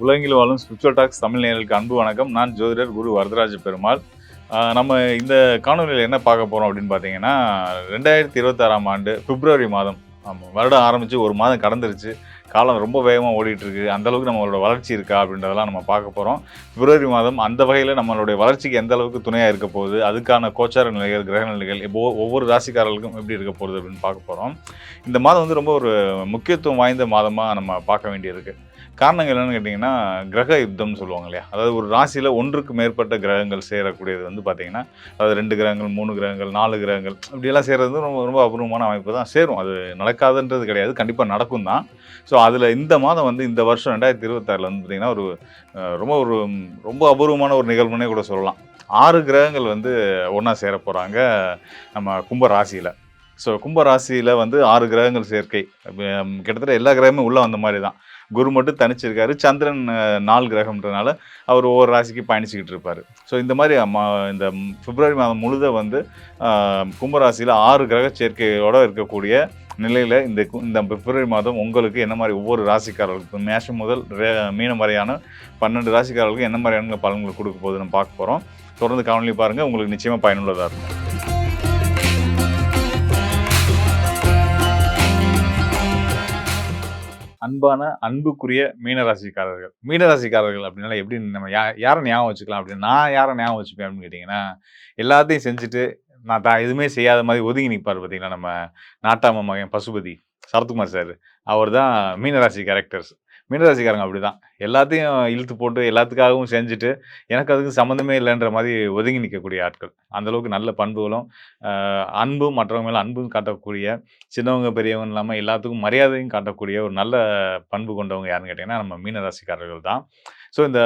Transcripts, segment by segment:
உலகில் வாழும் spiritual tax Tamil நேயர்களுக்கு அன்பு வணக்கம். நான் ஜோதிடர் குரு வரதராஜ பெருமாள். நம்ம இந்த காணொலியில் என்ன பார்க்க போகிறோம் அப்படின்னு பார்த்தீங்கன்னா, 2026ஆம் ஆண்டு பிப்ரவரி மாதம். ஆமாம், வருடம் ஆரம்பித்து ஒரு மாதம் கடந்துருச்சு. காலம் ரொம்ப வேகமாக ஓடிட்டுருக்கு. அந்தளவுக்கு நம்மளோட வளர்ச்சி இருக்கா அப்படின்றதெல்லாம் நம்ம பார்க்க போகிறோம். பிப்ரவரி மாதம் அந்த வகையில் நம்மளுடைய வளர்ச்சிக்கு எந்த அளவுக்கு துணையாக இருக்க போகுது, அதுக்கான கோச்சார நிலைகள், கிரக நிலைகள் ஒவ்வொரு ராசிக்காரர்களுக்கும் எப்படி இருக்க போகுது அப்படின்னு பார்க்க போகிறோம். இந்த மாதம் வந்து ரொம்ப ஒரு முக்கியத்துவம் வாய்ந்த மாதமாக நம்ம பார்க்க வேண்டியிருக்கு. காரணங்கள் என்னன்னு கேட்டிங்கன்னா, கிரக யுத்தம்னு சொல்லுவாங்க இல்லையா? அதாவது ஒரு ராசியில ஒன்றுக்கு மேற்பட்ட கிரகங்கள் சேரக்கூடியது வந்து பார்த்தீங்கன்னா, அதாவது 2 கிரகங்கள், 3 கிரகங்கள், 4 கிரகங்கள் இப்படியெல்லாம் சேர்றது வந்து ரொம்ப ரொம்ப அபூர்வமான அமைப்பு தான். சேரும். அது நடக்காதுன்றது கிடையாது. கண்டிப்பா நடக்கும் தான். ஸோ, அதில இந்த மாதம் வந்து இந்த வருஷம் 2026ல வந்து பார்த்தீங்கன்னா, ஒரு ரொம்ப ரொம்ப அபூர்வமான ஒரு நிகழ்வுன்னே கூட சொல்லலாம். 6 கிரகங்கள் வந்து ஒண்ணா சேரப் போறாங்க நம்ம கும்ப ராசியில. ஸோ, கும்ப ராசியில வந்து 6 கிரகங்கள் சேர்க்கை. கிட்டத்தட்ட எல்லா கிரகமும் உள்ள வந்த மாரி தான். குரு மட்டும் தனிச்சிருக்காரு. சந்திரன் 4 கிரகம்ன்றனால அவர் ஒவ்வொரு ராசிக்கு பயணிச்சுக்கிட்டு இருப்பாரு. ஸோ இந்த மாதிரி இந்த பிப்ரவரி மாதம் முழுத வந்து கும்பராசியில் 6 கிரக சேர்க்கையோட இருக்கக்கூடிய நிலையில் இந்த பிப்ரவரி மாதம் உங்களுக்கு என்ன மாதிரி ஒவ்வொரு ராசிக்காரர்களுக்கும் மேஷம் முதல் மீனம் வரையான 12 ராசிக்காரர்களுக்கும் என்ன மாதிரியான பலன்கள் கொடுக்க போகுதுன்னு பார்க்க போகிறோம். தொடர்ந்து காணொலி பாருங்கள். உங்களுக்கு நிச்சயமாக பயனுள்ளதாக இருக்கும். அன்புக்குரிய மீனராசிக்காரர்கள் அப்படின்னால எப்படி நம்ம யாரை ஞாபகம் வச்சுக்கலாம் அப்படின்னு நான் யாரை ஞாபகம் வச்சுப்பேன் அப்படின்னு கேட்டிங்கன்னா, எல்லாத்தையும் செஞ்சுட்டு நான் எதுவுமே செய்யாத மாதிரி ஒதுங்கி நிற்பார் பார்த்தீங்களா, நம்ம நாட்டாம மகன் பசுபதி சரத்குமார் சார். அவர் தான் மீனராசி கேரக்டர்ஸ். மீனராசிக்காரங்க அப்படிதான். எல்லாத்தையும் இழுத்து போட்டு எல்லாத்துக்காகவும் செஞ்சுட்டு எனக்கு அதுக்கு சம்மந்தமே இல்லைன்ற மாதிரி ஒதுங்கி நிற்கக்கூடிய ஆட்கள். அந்தளவுக்கு நல்ல பண்புகளும் அன்பும் மற்றவங்க மேலே அன்பும் காட்டக்கூடிய, சின்னவங்க பெரியவங்க இல்லாமல் எல்லாத்துக்கும் மரியாதையும் காட்டக்கூடிய ஒரு நல்ல பண்பு கொண்டவங்க யாருன்னு கேட்டிங்கன்னா, நம்ம மீன ராசிக்காரர்கள் தான். ஸோ இந்த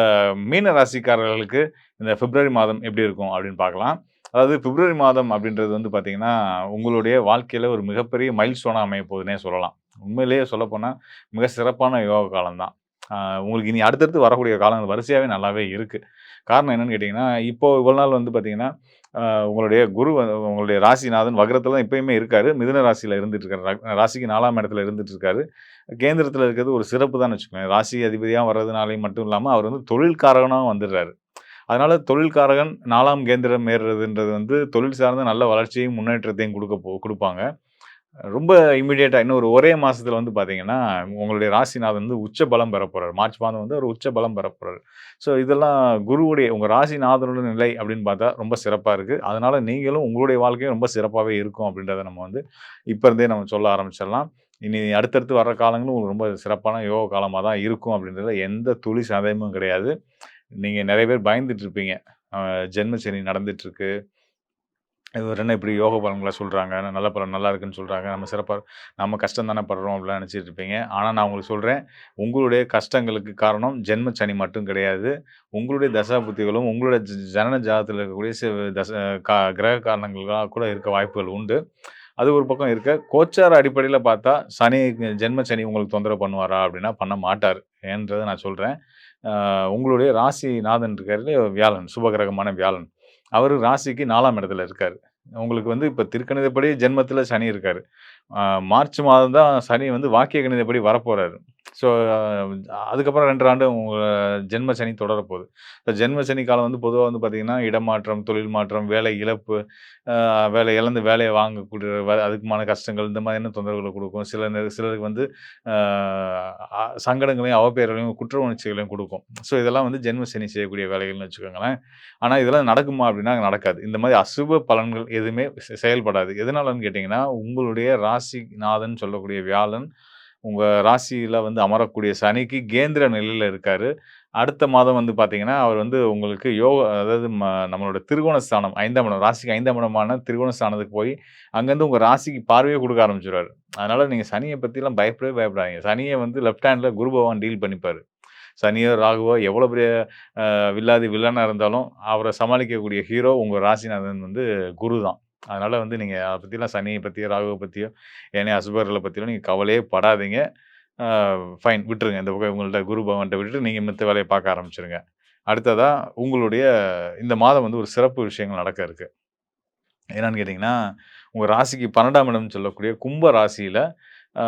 மீன ராசிக்காரர்களுக்கு இந்த பிப்ரவரி மாதம் எப்படி இருக்கும் அப்படின்னு பார்க்கலாம். அதாவது பிப்ரவரி மாதம் அப்படின்றது வந்து பார்த்தீங்கன்னா, உங்களுடைய வாழ்க்கையில் ஒரு மிகப்பெரிய மைல்ஸ்டோனாக அமைய போகுதுன்னே சொல்லலாம். உண்மையிலேயே சொல்லப்போனால் மிக சிறப்பான யோக காலம் தான். உங்களுக்கு இனி அடுத்தடுத்து வரக்கூடிய காலங்கள் வரிசையாகவே நல்லாவே இருக்குது. காரணம் என்னன்னு கேட்டிங்கன்னா, இப்போ இவ்வளோ நாள் வந்து பார்த்தீங்கன்னா, உங்களுடைய குரு உங்களுடைய ராசிநாதன் வக்ரத்துல தான் இப்பயுமே இருக்காரு. மிதுன ராசியில இருந்துட்டு இருக்காரு. ராசிக்கு 4ஆம் இடத்துல இருந்துட்டு இருக்காரு. கேந்திரத்துல இருக்கிறது ஒரு சிறப்பு தான்னு வச்சுக்கோங்களேன். ராசி அதிபதியா வர்றதுனாலயும் மட்டும் இல்லாம, அவர் வந்து தொழில்காரகனாவும் வந்துடுறாரு. அதனால தொழில்காரகன் 4ஆம் கேந்திரம் ஏறுறதுன்றது வந்து தொழில் சார்ந்த நல்ல வளர்ச்சியையும், முன்னேற்றத்தையும் குடுப்பாங்க. ரொம்ப இமிடியேட்டா இன்னும் ஒரே மாசத்துல வந்து பார்த்தீங்கன்னா, உங்களுடைய ராசிநாதன் வந்து உச்ச பலம் பெறப் போறாரு. மார்ச் மாதம் வந்து அவர் உச்ச பலம் பெறப் போறாரு. ஸோ இதெல்லாம் குருவுடைய உங்க ராசிநாதனோட நிலை அப்படின்னு பார்த்தா ரொம்ப சிறப்பா இருக்கு. அதனால நீங்களும் உங்களுடைய வாழ்க்கையும் ரொம்ப சிறப்பாவே இருக்கும் அப்படின்றத நம்ம வந்து இப்ப இருந்தே நம்ம சொல்ல ஆரம்பிச்சிடலாம். இனி அடுத்தடுத்து வர்ற காலங்களும் உங்களுக்கு ரொம்ப சிறப்பான யோக காலமா தான் இருக்கும் அப்படின்றதுல எந்த துளி சந்தேகமும் கிடையாது. நீங்க நெறைய பேர் பயந்துட்டு இருப்பீங்க. ஜென்ம சனி நடந்துட்டு இருக்கு. இவர் என்ன இப்படி யோக பலன்கள சொல்றாங்க. நல்ல பலன் நல்லா இருக்குன்னு சொல்றாங்க. நம்ம கஷ்டம் தானே படுறோம் அப்படிலாம் நினச்சிட்டு இருப்பீங்க. ஆனா நான் உங்களுக்கு சொல்றேன், உங்களுடைய கஷ்டங்களுக்கு காரணம் ஜென்ம சனி மட்டும் கிடையாது. உங்களுடைய தசா புத்திகளும், உங்களுடைய ஜனன ஜாதகத்துல இருக்கக்கூடிய தச கிரக காரணங்களா கூட இருக்க வாய்ப்புகள் உண்டு. அது ஒரு பக்கம் இருக்க. கோச்சார அடிப்படையில பார்த்தா, ஜென்ம சனி உங்களுக்கு தொந்தரவு பண்ணுவாரா அப்படின்னா, பண்ண மாட்டாரு. ஏன்றத நான் சொல்றேன். உங்களுடைய ராசிநாதன் இருக்காரு வியாழன், சுபகிரகமான வியாழன். அவரு ராசிக்கு 4ஆம் இடத்துல இருக்காரு. உங்களுக்கு வந்து இப்ப திருக்கணிதப்படி ஜென்மத்தில சனி இருக்காரு. அ மார்ச் மாதம் தான் சனி வந்து வாக்கிய கணிதப்படி வரப்போறாரு. ஸோ அதுக்கப்புறம் 2 ஆண்டு உங்க ஜென்ம சனி தொடரப்போகுது. இப்ப ஜென்ம சனி காலம் வந்து பொதுவா வந்து பார்த்தீங்கன்னா, இடமாற்றம், தொழில் மாற்றம், வேலை இழப்பு, வேலை இழந்து வேலைய வாங்கக்கூடிய அதுக்குமான கஷ்டங்கள் இந்த மாதிரியான தொந்தரவுகள குடுக்கும். சிலருக்கு வந்து அ அ சங்கடங்களையும், அவப்பெயர்களையும், குற்ற உணர்ச்சிகளையும் குடுக்கும். ஸோ இதெல்லாம் வந்து ஜென்ம சனி செய்யக்கூடிய வேலைகள்னு வச்சுக்கோங்களேன். ஆனா இதெல்லாம் நடக்குமா அப்படின்னா நடக்காது. இந்த மாதிரி அசுப பலன்கள் எதுவுமே செயல்படாது. எதனாலன்னு கேட்டீங்கன்னா, உங்களுடைய ராசிநாதன் சொல்லக்கூடிய வியாழன், உங்க ராசியில வந்து அமரக்கூடிய சனிக்கு கேந்திர நிலையில இருக்காரு. அடுத்த மாதம் வந்து பார்த்தீங்கன்னா, அவர் வந்து உங்களுக்கு அதாவது நம்மளோட திரிகோண ஸ்தானம் 5ஆம் இடம், ராசிக்கு 5ஆம் இடமான திரிகோண ஸ்தானத்துக்கு போய், அங்கருந்து உங்க ராசிக்கு பார்வையே குடுக்க ஆரம்பிச்சுருவாரு. அதனால நீங்க சனிய பத்திலாம் பயப்படவே பயப்படாதீங்க. சனிய வந்து லெஃப்ட் ஹேண்ட்ல குரு பகவான் டீல் பண்ணிப்பாரு. சனியோ, ராகுவோ எவ்வளோ பெரிய வில்லனா இருந்தாலும், அவர சமாளிக்கக்கூடிய ஹீரோ உங்க ராசிநாதன் வந்து குரு தான். அதனால வந்து நீங்க அத பத்திலாம் சனிய பத்தியோ, ராகுவ பத்தியோ, ஏனைய அசுபர்கள பத்தியோ நீங்க கவலையே படாதீங்க. ஆ ஃபைன் விட்டுருங்க. இந்த பக்கம் உங்கள்ட்ட குரு பகவான்ட்ட விட்டுட்டு நீங்க மித்த வேலைய பார்க்க ஆரம்பிச்சுருங்க. அடுத்ததா உங்களுடைய இந்த மாதம் வந்து ஒரு சிறப்பு விஷயங்கள் நடக்க இருக்கு. என்னன்னு கேட்டீங்கன்னா, உங்க ராசிக்கு 12ஆம் இடம்னு சொல்லக்கூடிய கும்ப ராசியில அ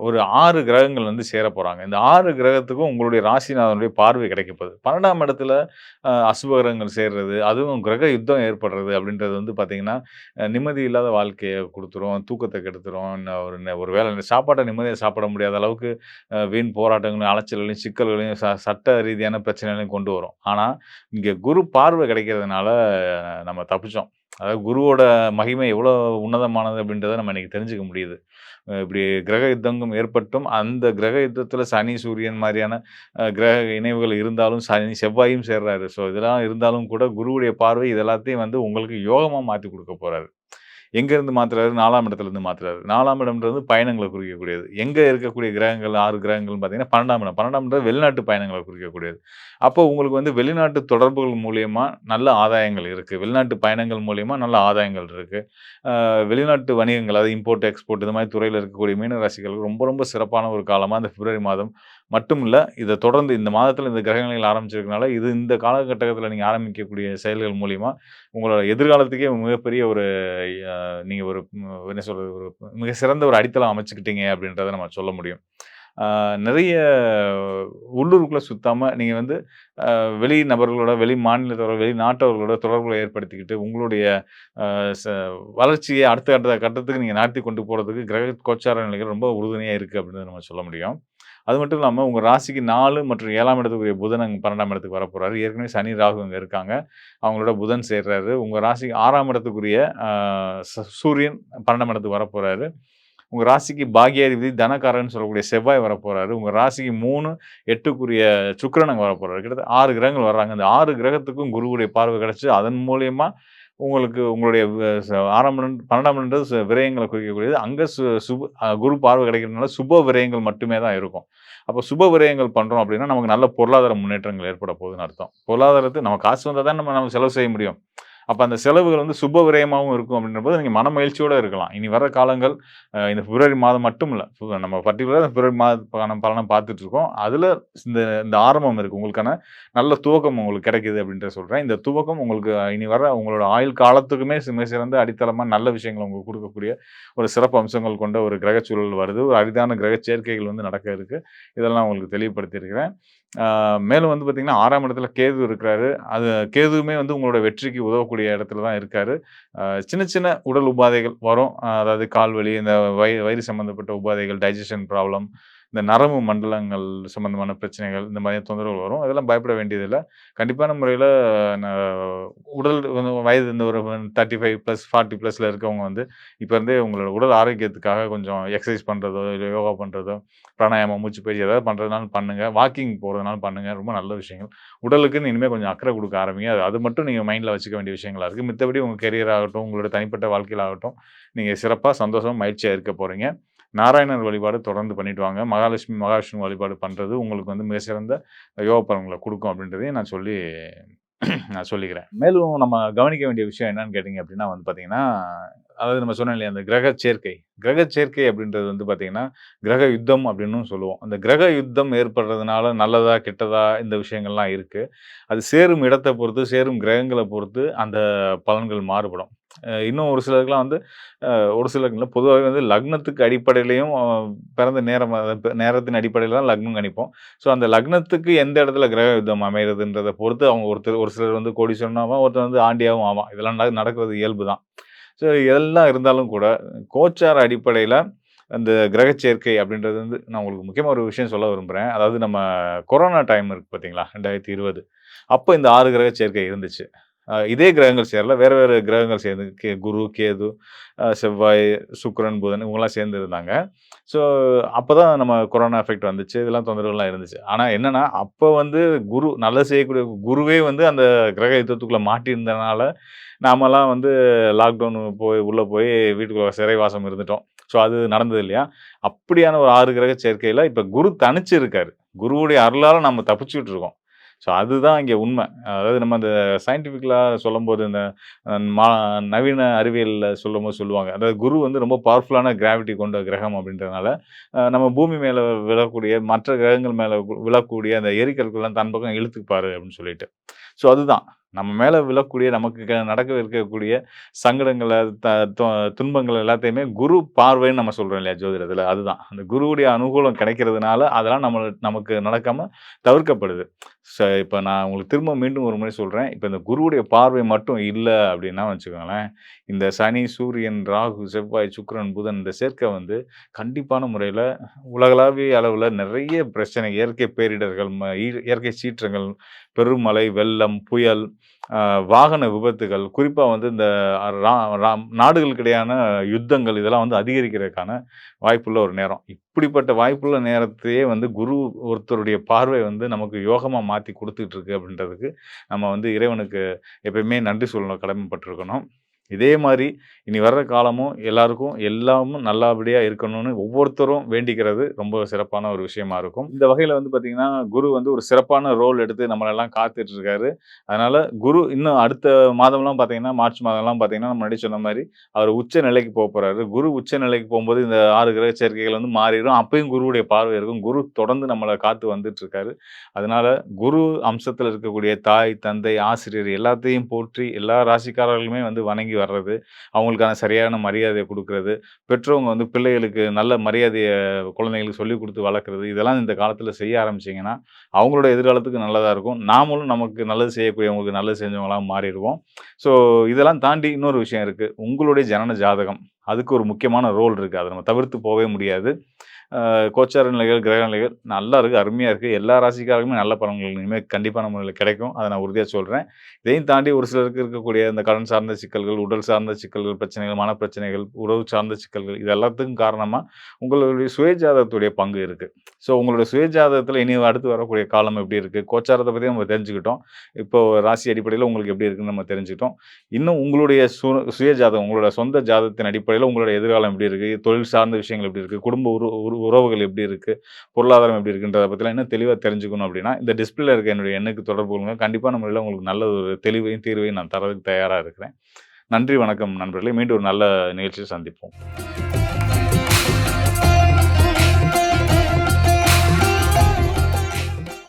ஒரு 6 கிரகங்கள் வந்து சேரப் போறாங்க. இந்த 6 கிரகத்துக்கும் உங்களுடைய ராசிநாதனுடைய பார்வை கிடைக்கப் போகுது. 12ஆம் இடத்துல அசுப கிரகங்கள் சேர்றது, அதுவும் கிரக யுத்தம் ஏற்படுறது அப்படின்றது வந்து பார்த்தீங்கன்னா, நிம்மதி இல்லாத வாழ்க்கைய குடுத்துரும். தூக்கத்த கெடுத்துரும். ஒரு வேள சாப்பாட்ட நிம்மதியா சாப்பிட முடியாத அளவுக்கு வீண் போராட்டங்களையும், அலைச்சல்களையும், சிக்கல்களையும், சட்ட ரீதியான பிரச்சனைகளையும் கொண்டு வரும். ஆனா, இங்க குரு பார்வை கிடைக்கிறதுனால நம்ம தப்பிச்சோம். அதாவது குருவோட மகிமை எவ்வளோ உன்னதமானது அப்படின்றத நம்ம இன்னைக்கு தெரிஞ்சுக்க முடியுது. இப்படி கிரக யுத்தங்கம் ஏற்பட்டும், அந்த கிரக யுத்தத்தில சனி, சூரியன் மாரியான கிரக இணைவுகள் இருந்தாலும், சனி, செவ்வாயும் சேர்றாரு. ஸோ இதெல்லாம் இருந்தாலும் கூட குருவுடைய பார்வை இது எல்லாத்தையும் வந்து உங்களுக்கு யோகமா மாத்தி குடுக்க போறாரு. எங்கேருந்து மாத்துறாரு? 4ஆம் இடத்துலருந்து மாத்துறாரு. 4ஆம் இடம்ன்றது பயணங்கள குறிக்கக்கூடியது. எங்க இருக்கக்கூடிய கிரகங்கள் 6 கிரகங்கள்னு பார்த்தீங்கன்னா, 12ஆம் இடம். 12ஆம் இடம் வெளிநாட்டு பயணங்கள குறிக்கக்கூடியது. அப்போ உங்களுக்கு வந்து வெளிநாட்டு தொடர்புகள் மூலியமா நல்ல ஆதாயங்கள் இருக்கு. வெளிநாட்டு பயணங்கள் மூலியமா நல்ல ஆதாயங்கள் இருக்கு. வெளிநாட்டு வணிகங்கள் அதாவது இம்போர்ட், எக்ஸ்போர்ட் இந்த மாரி துறையில இருக்கக்கூடிய மீன ராசிகளுக்கு ரொம்ப ரொம்ப சிறப்பான ஒரு காலமா இந்த பிப்ரவரி மாதம் மட்டும் இல்ல, இத தொடர்ந்து இந்த மாதத்தில இந்த கிரகநிலைகள் ஆரம்பிச்சிருக்கனால, இது இந்த காலகட்டத்தில நீங்க ஆரம்பிக்கக்கூடிய செயல்கள் மூலியமா, உங்களோட எதிர்காலத்துக்கே மிகப்பெரிய ஒரு நீங்க ஒரு என்ன சொல்றது? ஒரு மிக சிறந்த ஒரு அடித்தளம் அமைச்சுக்கிட்டீங்க அப்படின்றத நம்ம சொல்ல முடியும். ஆ நெறைய உள்ளூருக்குள்ள சுத்தாம நீங்க வந்து வெளி நபர்களோட, வெளி மாநிலத்தவரோட, வெளிநாட்டவர்களோட தொடர்புகள ஏற்படுத்திக்கிட்டு, உங்களுடைய அ ச வளர்ச்சிய அடுத்த அடுத்த கட்டத்துக்கு நீங்க நகர்த்தி கொண்டு போறதுக்கு கிரக கோச்சார நிலைகள் ரொம்ப உறுதுணையா இருக்கு அப்படின்னு நம்ம சொல்ல முடியும். அது மட்டும் இல்லாம உங்க ராசிக்கு 4 மற்றும் 7ஆம் இடத்துக்குரிய புதன் அங்க 12ஆம் இடத்துக்கு வரப்போறாரு. ஏற்கனவே சனி, ராகு அங்க இருக்காங்க. அவங்களோட புதன் சேர்றாரு. உங்க ராசிக்கு 6ஆம் இடத்துக்குரிய அ சூரியன் 12ஆம் இடத்துக்கு வரப்போறாரு. உங்க ராசிக்கு பாக்கியாதிபதி, தனகாரகன்னு சொல்லக்கூடிய செவ்வாய் வரப்போறாரு. உங்க ராசிக்கு 3, 8க்குரிய சுக்கிரன் அங்க வரப்போறாரு. கிட்டத்தட்ட 6 கிரகங்கள் வர்றாங்க. இந்த 6 கிரகத்துக்கும் குருவுடைய பார்வை கிடைச்சு, அதன் மூலியமா உங்களுக்கு உங்களுடைய வ ச 6ஆம் இடம் 12ஆம் இடம்ன்றது விரயங்கள குறிக்கக்கூடியது. அங்க சு சுப குரு பார்வை கிடைக்கிறதுனால சுப விரயங்கள் மட்டுமே தான் இருக்கும். அப்ப சுப விரயங்கள் பண்றோம் அப்படின்னா, நமக்கு நல்ல பொருளாதார முன்னேற்றங்கள் ஏற்பட போகுதுன்னு அர்த்தம். பொருளாதாரத்துக்கு நம்ம காசு வந்தா தான் நம்ம செலவு செய்ய முடியும். அப்ப அந்த செலவுகள் வந்து சுப விரயமாவும் இருக்கும் அப்படின்றபோது, நீங்க மனமகிழ்ச்சியோட இருக்கலாம். இனி வர காலங்கள் இந்த பிப்ரவரி மாதம் மட்டும் இல்ல. நம்ம பர்ட்டிகுலரா பிப்ரவரி மாத பலன பார்த்துட்டு இருக்கோம். அதுல இந்த இந்த ஆரம்பம் இருக்கு. உங்களுக்கான நல்ல துவக்கம் உங்களுக்கு கிடைக்குது அப்படின்றத சொல்றேன். இந்த துவக்கம் உங்களுக்கு இனி வர உங்களோட ஆயுள் காலத்துக்குமே மிக சிறந்த அடித்தளமா நல்ல விஷயங்கள உங்களுக்கு குடுக்கக்கூடிய ஒரு சிறப்பு அம்சங்கள் கொண்ட ஒரு கிரக சூழல் வருது. ஒரு அரிதான கிரக சேர்க்கைகள் வந்து நடக்க இருக்கு. இதெல்லாம் உங்களுக்கு தெளிவுபடுத்தியிருக்கிறேன். ஆ மேலும் வந்து பார்த்தீங்கன்னா, 6ஆம் இடத்துல கேது இருக்கிறாரு. அது கேதுவுமே வந்து உங்களோட வெற்றிக்கு உதவக்கூடிய இடத்துல தான் இருக்காரு. சின்ன சின்ன உடல் உபாதைகள் வரும். அதாவது கால் வலி, இந்த வயிறு சம்மந்தப்பட்ட உபாதைகள், டைஜெஷன் ப்ராப்ளம், இந்த நரம்பு மண்டலங்கள் சம்மந்தமான பிரச்சனைகள், இந்த மாரி தொந்தரவுகள் வரும். அதெல்லாம் பயப்பட வேண்டியதில்ல. கண்டிப்பான முறையில ந உடல் வந்து வயது இந்த ஒரு 35 பிளஸ் 40 பிளஸ்ல இருக்கவங்க வந்து, இப்ப இருந்தே உங்களோட உடல் ஆரோக்கியத்துக்காக கொஞ்சம் எக்சர்சைஸ் பண்றதோ, இல்ல யோகா பண்றதோ, பிராணாயாமம், மூச்சு பயிற்சி ஏதாவது பண்றதுனாலும் பண்ணுங்க. வாக்கிங் போறதுனாலும் பண்ணுங்க. ரொம்ப நல்ல விஷயங்கள். உடலுக்குன்னு இனிமே கொஞ்சம் அக்கறை குடுக்க ஆரம்பிங்க. அது அது மட்டும் நீங்க மைண்ட்ல வச்சுக்க வேண்டிய விஷயங்களா இருக்கு. மித்தபடி உங்க கரியர் ஆகட்டும், உங்களோட தனிப்பட்ட வாழ்க்கையில ஆகட்டும், நீங்க சிறப்பா, சந்தோஷமா, மகிழ்ச்சியா இருக்க போறீங்க. நாராயணர் வழிபாடு தொடர்ந்து பண்ணிட்டு வாங்க. மகாலட்சுமி, மகாவிஷ்ணு வழிபாடு பண்றது உங்களுக்கு வந்து மிக சிறந்த யோக பலன்கள குடுக்கும் அப்படின்றதையும் நான் சொல்லிக்கிறேன். மேலும் நம்ம கவனிக்க வேண்டிய விஷயம் என்னன்னு கேட்டீங்க அப்படின்னா வந்து பார்த்தீங்கன்னா, அதாவது நம்ம சொன்னோம் இல்லையா, அந்த கிரக சேர்க்கை. கிரக சேர்க்கை அப்படின்றது வந்து பார்த்தீங்கன்னா, கிரக யுத்தம் அப்படின்னும் சொல்லுவோம். அந்த கிரக யுத்தம் ஏற்படுறதுனால நல்லதா, கெட்டதா இந்த விஷயங்கள்லாம் இருக்கு. அது சேரும் இடத்த பொறுத்து, சேரும் கிரகங்கள பொறுத்து அந்த பலன்கள் மாறுபடும். இன்னும் ஒரு சிலருக்குலாம் வந்து ஒரு சிலருக்கு இல்ல பொதுவாவே வந்து லக்னத்துக்கு அடிப்படையிலயும் பிறந்த நேரம் நேரத்தின் அடிப்படையில தான் லக்னம் கணிப்போம். ஸோ அந்த லக்னத்துக்கு எந்த இடத்துல கிரக யுத்தம் அமைறதுன்றத பொறுத்து அவங்க ஒரு சிலர் வந்து கோடீஸ்வரனும் ஆவான், ஒருத்தன் வந்து ஆண்டியாவும் ஆவான். இதெல்லாம் நடக்கிறது இயல்பு தான். ஸோ எல்லாம் இருந்தாலும் கூட கோச்சார அடிப்படையில அந்த கிரக சேர்க்கை அப்படின்றது வந்து நான் உங்களுக்கு முக்கியமா ஒரு விஷயம் சொல்ல விரும்புறேன். அதாவது நம்ம கொரோனா டைம் இருக்கு பார்த்தீங்களா? 2020 அப்ப இந்த 6 கிரக சேர்க்கை இருந்துச்சு. இதே கிரகங்கள் சேரல. வேற வேற கிரகங்கள் சேர்ந்து குரு, கேது, செவ்வாய், சுக்கிரன், புதன் இவங்கலாம் சேர்ந்து இருந்தாங்க. ஸோ அப்பதான் நம்ம கொரோனா எஃபெக்ட் வந்துச்சு. இதெல்லாம் தொந்தரவுலாம் இருந்துச்சு. ஆனா என்னன்னா, அப்ப வந்து குரு நல்லது செய்யக்கூடிய குருவே வந்து அந்த கிரக யுத்தத்துக்குள்ள மாட்டியிருந்தனால, நாமலாம் வந்து லாக்டவுன் உள்ள போய் வீட்டுக்குள்ள சிறைவாசம் இருந்துட்டோம். ஸோ அது நடந்தது இல்லையா? அப்படியான ஒரு 6 கிரக சேர்க்கையில இப்ப குரு தனிச்சு இருக்காரு. குருவுடைய அருளால நம்ம தப்பிச்சுட்டு இருக்கோம். ஸோ அதுதான் இங்க உண்ம. அதாவது நம்ம அந்த சயின்டிஃபிக்கலா சொல்லும்போது, இந்த அ மா நவீன அறிவியல்ல சொல்லும்போது சொல்லுவாங்க. அதாவது குரு வந்து ரொம்ப பவர்ஃபுல்லான கிராவிட்டி கொண்ட கிரகம் அப்படின்றதுனால, நம்ம பூமி மேல விழக்கூடிய மற்ற கிரகங்கள் மேல விழக்கூடிய அந்த எரிக்கற்கள்லாம் தன் பக்கம் இழுத்துப்பாரு அப்படின்னு சொல்லிட்டு. ஸோ அதுதான். நம்ம மேல விழக்கூடிய நமக்கு நடக்க இருக்கக்கூடிய சங்கடங்கள, த தொ துன்பங்கள் எல்லாத்தையுமே குரு பார்வைன்னு நம்ம சொல்றோம் இல்லையா ஜோதிடத்துல. அதுதான். அந்த குருவுடைய அனுகூலம் கிடைக்கிறதுனால, அதெல்லாம் நமக்கு நடக்காம தவிர்க்கப்படுது. இப்ப நான் உங்களுக்கு திரும்ப மீண்டும் ஒரு முறை சொல்றேன். இப்ப இந்த குருவுடைய பார்வை மட்டும் இல்ல அப்டின்னா வச்சுக்கோங்களேன், இந்த சனி, சூரியன், ராகு, செவ்வாய், சுக்கிரன், புதன் இந்த சேர்க்கை வந்து கண்டிப்பான முறையில உலகளாவிய அளவுல நெறைய பிரச்சனை, இயற்கை பேரிடர்கள், இயற்கை சீற்றங்கள், பெருமழை, வெள்ளம், புயல், அ வாகன விபத்துகள், குறிப்பா வந்து இந்த ரா ராம் நாடுகளுக்கிடையான யுத்தங்கள் இதெல்லாம் வந்து அதிகரிக்கிறதுக்கான வாய்ப்புள்ள ஒரு நேரம். இப்படிப்பட்ட வாய்ப்புள்ள நேரத்தையே வந்து குரு ஒருத்தருடைய பார்வை வந்து நமக்கு யோகமா மாத்தி குடுத்துட்டு இருக்கு அப்படின்றதுக்கு, நம்ம வந்து இறைவனுக்கு எப்பயுமே நன்றி சொல்லணும், கடமைப்பட்டுருக்கணும். இதே மாரி இனி வர்ற காலமும் எல்லாருக்கும் எல்லாமும் நல்லபடியா இருக்கணும்னு ஒவ்வொருத்தரும் வேண்டிக்கிறது ரொம்ப சிறப்பான ஒரு விஷயமா இருக்கும். இந்த வகையில வந்து பார்த்தீங்கன்னா, குரு வந்து ஒரு சிறப்பான ரோல் எடுத்து நம்மளெல்லாம் காத்துட்டு இருக்காரு. அதனால குரு இன்னும் அடுத்த மாதம்லாம் பார்த்தீங்கன்னா, மார்ச் மாதம்லாம் பார்த்தீங்கன்னா, நம்ம முன்னாடி சொன்ன மாரி அவர் உச்ச நிலைக்கு போப்போறாரு. குரு உச்ச நிலைக்கு போம்போது இந்த 6 கிரக சேர்க்கைகள் வந்து மாறிரும். அப்பயும் குருவுடைய பார்வை இருக்கும். குரு தொடர்ந்து நம்மள காத்து வந்துட்டு இருக்காரு. அதனால குரு அம்சத்துல இருக்கக்கூடிய தாய், தந்தை, ஆசிரியர் எல்லாத்தையும் போற்றி எல்லா ராசிக்காரர்களுமே வந்து வணங்கி வர்றது, அவங்களுக்கான சரியான மரியாதைய குடுக்குறது, பெற்றவங்க வந்து பிள்ளைகளுக்கு நல்ல மரியாதைய குழந்தைகளுக்கு சொல்லிக் குடுத்து வளர்க்குறது, இதெல்லாம் இந்த காலத்துல செய்ய ஆரம்பிச்சீங்கன்னா, அவங்களோட எதிர்காலத்துக்கு நல்லதா இருக்கும். நாமளும் நமக்கு நல்லது செய்யக்கூடியவங்களுக்கு நல்லது செஞ்சவங்களா மாறிருவோம். ஸோ இதெல்லாம் தாண்டி இன்னொரு விஷயம் இருக்கு. உங்களுடைய ஜனன ஜாதகம். அதுக்கு ஒரு முக்கியமான ரோல் இருக்கு. அத நம்ம தவிர்த்து போவே முடியாது. கோச்சார நிலைகள், கிரக நிலைகள் நல்லா இருக்கு. அருமையா இருக்கு. எல்லா ராசிக்காருக்குமே நல்ல பலன்கள் இனிமே கண்டிப்பான முறையில கிடைக்கும். அத நான் உறுதியா சொல்றேன். இதையும் தாண்டி ஒரு சிலருக்கு இருக்கக்கூடிய இந்த கடன் சார்ந்த சிக்கல்கள், உடல் சார்ந்த சிக்கல்கள், பிரச்சனைகள், மனப்பிரச்சனைகள், உறவு சார்ந்த சிக்கல்கள் இது எல்லாத்துக்கும் காரணமா உங்களுடைய சுயஜாதகத்துடைய பங்கு இருக்கு. ஸோ உங்களுடைய சுயஜாதகத்துல இனி அடுத்து வரக்கூடிய காலம் எப்படி இருக்கு? கோச்சாரத்த பத்தி நம்ம தெரிஞ்சுக்கிட்டோம். இப்போ ராசி அடிப்படையில உங்களுக்கு எப்படி இருக்குன்னு நம்ம தெரிஞ்சுக்கிட்டோம். இன்னும் உங்களுடைய சுயஜாதகம், உங்களோட சொந்த ஜாதகத்தின் அடிப்படையில உங்களோட எதிர்காலம் எப்படி இருக்கு? தொழில் சார்ந்த விஷயங்கள் எப்படி இருக்கு? குடும்ப உறவுகள் எப்படி இருக்கு? பொருளாதாரம் எப்படி இருக்குன்றத பத்திலாம் இன்னும் தெளிவா தெரிஞ்சுக்கணும் அப்படின்னா, இந்த டிஸ்ப்ளேல இருக்க என்னுடைய எண்ணுக்கு தொடர்பு கொள்ளுங்க. கண்டிப்பான முறையில உங்களுக்கு நல்ல ஒரு தெளிவையும், தீர்வையும் நான் தர்றதுக்கு தயாரா இருக்கிறேன். நன்றி, வணக்கம் நண்பர்களே. மீண்டும் ஒரு நல்ல நிகழ்ச்சியில் சந்திப்போம்.